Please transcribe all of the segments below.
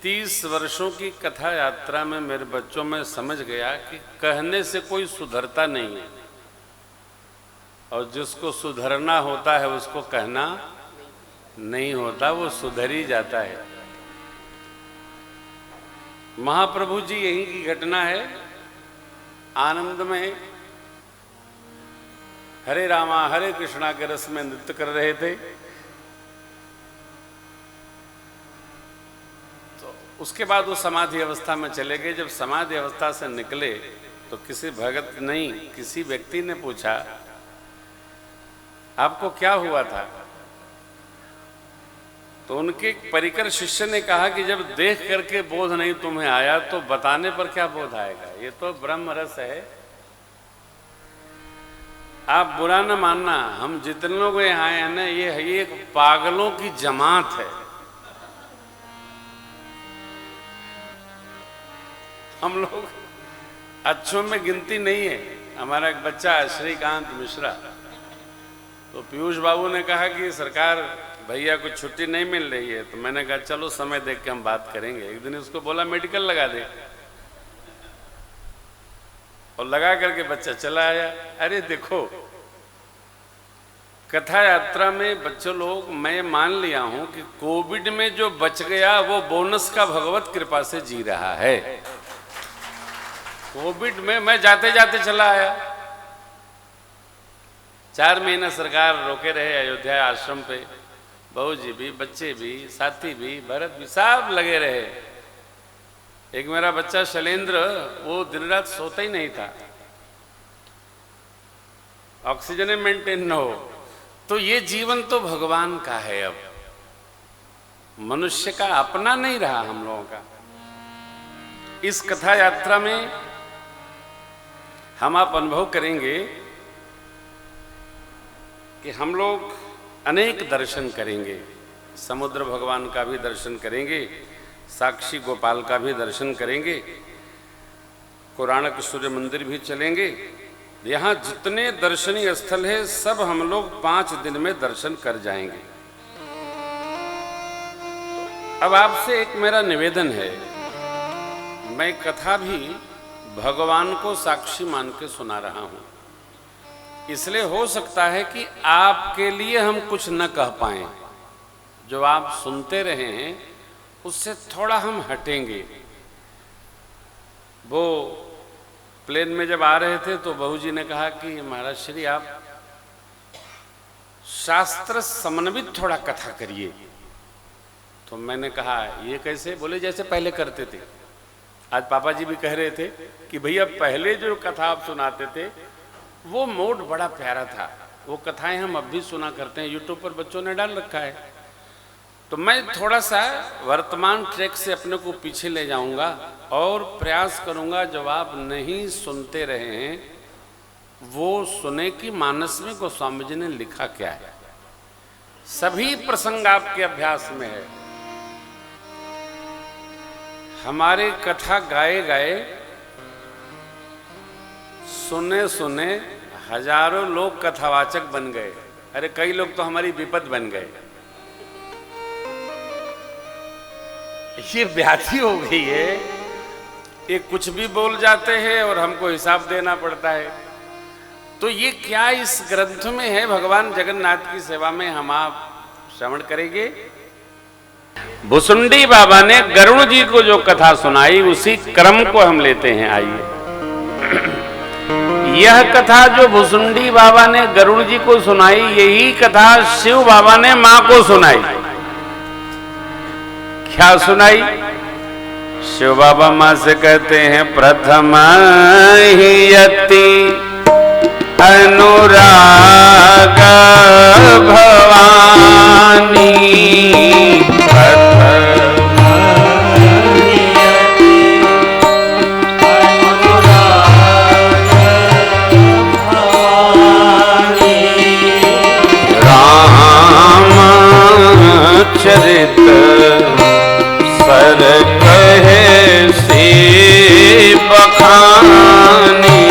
30 वर्षों की कथा यात्रा में मेरे बच्चों में समझ गया कि कहने से कोई सुधरता नहीं है, और जिसको सुधरना होता है उसको कहना नहीं होता, वो सुधर ही जाता है। महाप्रभु जी यहीं की घटना है। आनंद में हरे रामा हरे कृष्णा के रस में नृत्य कर रहे थे। तो उसके बाद वो समाधि अवस्था में चले गए। जब समाधि अवस्था से निकले तो किसी भगत नहीं, किसी व्यक्ति ने पूछा, आपको क्या हुआ था? तो उनके परिकर शिष्य ने कहा कि जब देख करके बोध नहीं तुम्हें आया तो बताने पर क्या बोध आएगा? ये तो ब्रह्म रस है। आप बुरा न मानना, हम जितने लोग यहाँ आए हैं ना, ये एक पागलों की जमात है। हम लोग अच्छों में गिनती नहीं है। हमारा एक बच्चा श्रीकांत मिश्रा, तो पीयूष बाबू ने कहा कि सरकार भैया को छुट्टी नहीं मिल रही है। तो मैंने कहा चलो समय देख के हम बात करेंगे। एक दिन उसको बोला मेडिकल लगा दे, और लगा करके बच्चा चला आया। अरे देखो, कथा यात्रा में बच्चों लोग, मैं मान लिया हूं कि कोविड में जो बच गया वो बोनस का भगवत कृपा से जी रहा है। कोविड में मैं जाते जाते चला आया। 4 महीना सरकार रोके रहे अयोध्या आश्रम पे। बहू जी भी, बच्चे भी, साथी भी, भरत भी, सब लगे रहे। एक मेरा बच्चा शैलेंद्र, वो दिन रात सोता ही नहीं था, ऑक्सीजन मेंटेन न हो। तो ये जीवन तो भगवान का है, अब मनुष्य का अपना नहीं रहा हम लोगों का। इस कथा यात्रा में हम आप अनुभव करेंगे कि हम लोग अनेक दर्शन करेंगे। समुद्र भगवान का भी दर्शन करेंगे, साक्षी गोपाल का भी दर्शन करेंगे, कोणार्क सूर्य मंदिर भी चलेंगे। यहाँ जितने दर्शनीय स्थल है सब हम लोग 5 दिन में दर्शन कर जाएंगे। अब आपसे एक मेरा निवेदन है, मैं कथा भी भगवान को साक्षी मान के सुना रहा हूं। इसलिए हो सकता है कि आपके लिए हम कुछ न कह पाएं। जो आप सुनते रहे हैं उससे थोड़ा हम हटेंगे। वो प्लेन में जब आ रहे थे तो बहू जी ने कहा कि महाराज श्री आप शास्त्र समन्वित थोड़ा कथा करिए। तो मैंने कहा ये कैसे? बोले जैसे पहले करते थे। आज पापा जी भी कह रहे थे कि भैया पहले जो कथा आप सुनाते थे वो मोड बड़ा प्यारा था। वो कथाएं हम अब भी सुना करते हैं, यूट्यूब पर बच्चों ने डाल रखा है। तो मैं थोड़ा सा वर्तमान ट्रैक से अपने को पीछे ले जाऊंगा और प्रयास करूंगा जब आप नहीं सुनते रहे हैं वो सुने कि मानस में गोस्वामी जी ने लिखा क्या है। सभी प्रसंग आपके अभ्यास में है। हमारे कथा गाए गाए सुने सुने हजारों लोग कथावाचक बन गए। अरे कई लोग तो हमारी विपद बन गए। ये व्याधि हो गई है, ये कुछ भी बोल जाते हैं और हमको हिसाब देना पड़ता है। तो ये क्या इस ग्रंथ में है भगवान जगन्नाथ की सेवा में, हम आप श्रवण करेंगे। भुसुंडी बाबा ने गरुड़ जी को जो कथा सुनाई उसी क्रम को हम लेते हैं। आइए, यह कथा जो भुसुंडी बाबा ने गरुड़ जी को सुनाई, यही कथा शिव बाबा ने मां को सुनाई। क्या सुनाई? शिव बाबा मां से कहते हैं, प्रथम ही यति अनुराग भवानी, चरित सर कहे से बखानी,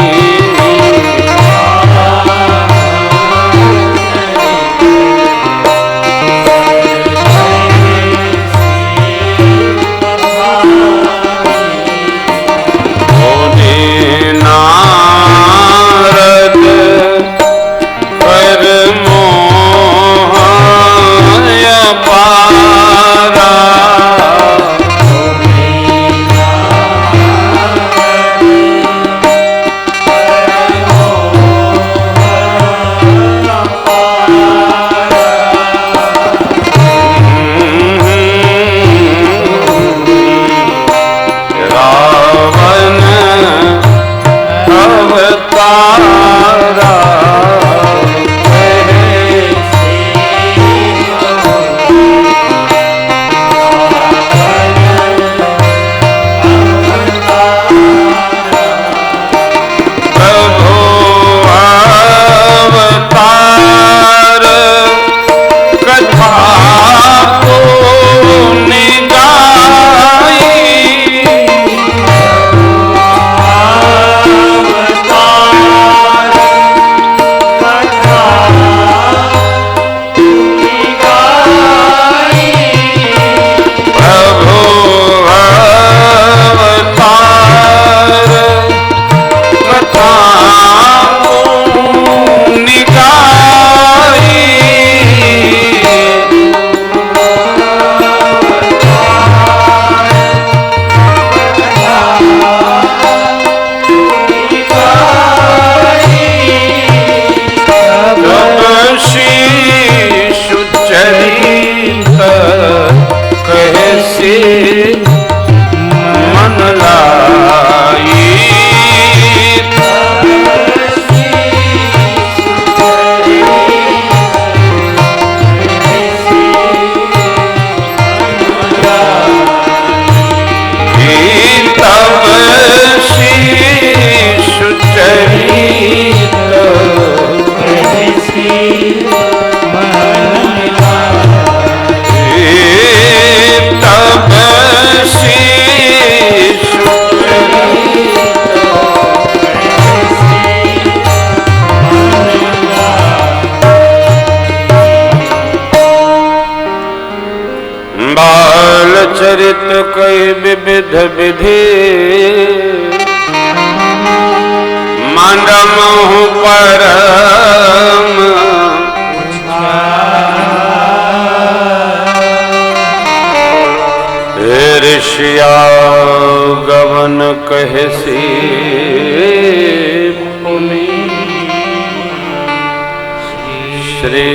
चरित कई विविध विधि मंडमहु परम ऋषिया गवन कहसी पुनि श्री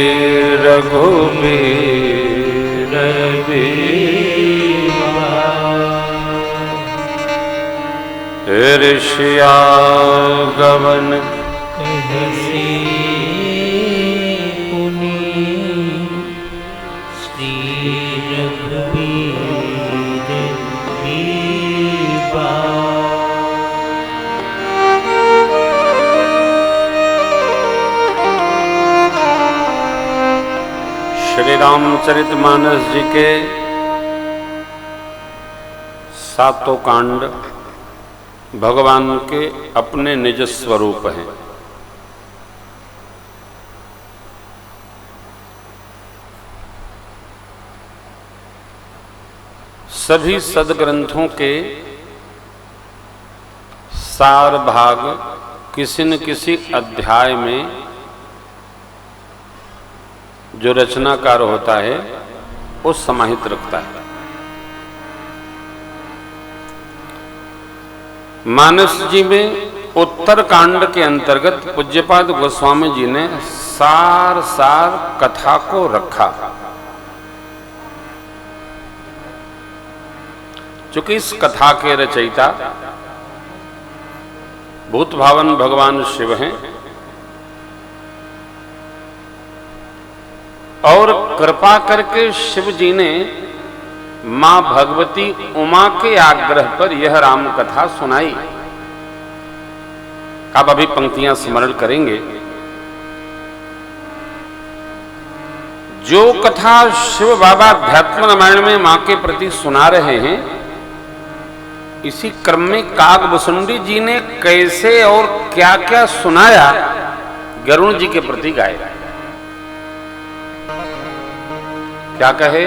रघुबीर ऋषिया गवन कहसी पुनि श्री रघुबीर बीबा। श्री रामचरितमानस जी के 7 कांड भगवान के अपने निज स्वरूप हैं। सभी सदग्रंथों के सार भाग किसी न किसी अध्याय में जो रचनाकार होता है वो समाहित रखता है। मानस जी में उत्तर कांड के अंतर्गत पूज्यपाद गोस्वामी जी ने सार कथा को रखा। चूंकि इस कथा के रचयिता भूत भावन भगवान शिव हैं और कृपा करके शिव जी ने मां भगवती उमा के आग्रह पर यह राम कथा सुनाई। आप अभी पंक्तियां स्मरण करेंगे। जो कथा शिव बाबा अध्यात्म रामायण में मां के प्रति सुना रहे हैं, इसी क्रम में कागभुसुंडी जी ने कैसे और क्या क्या सुनाया गरुण जी के प्रति गाया। क्या कहे?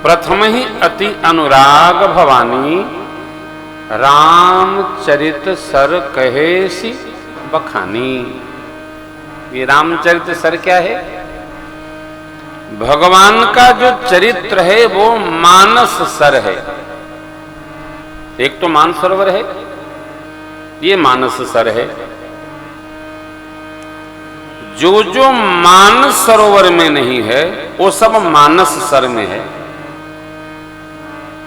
प्रथम ही अति अनुराग भवानी रामचरित सर कहेसी बखानी। ये रामचरित सर क्या है? भगवान का जो चरित्र है वो मानस सर है। एक तो मानसरोवर है, ये मानस सर है। जो जो मानस सरोवर में नहीं है वो सब मानस सर में है।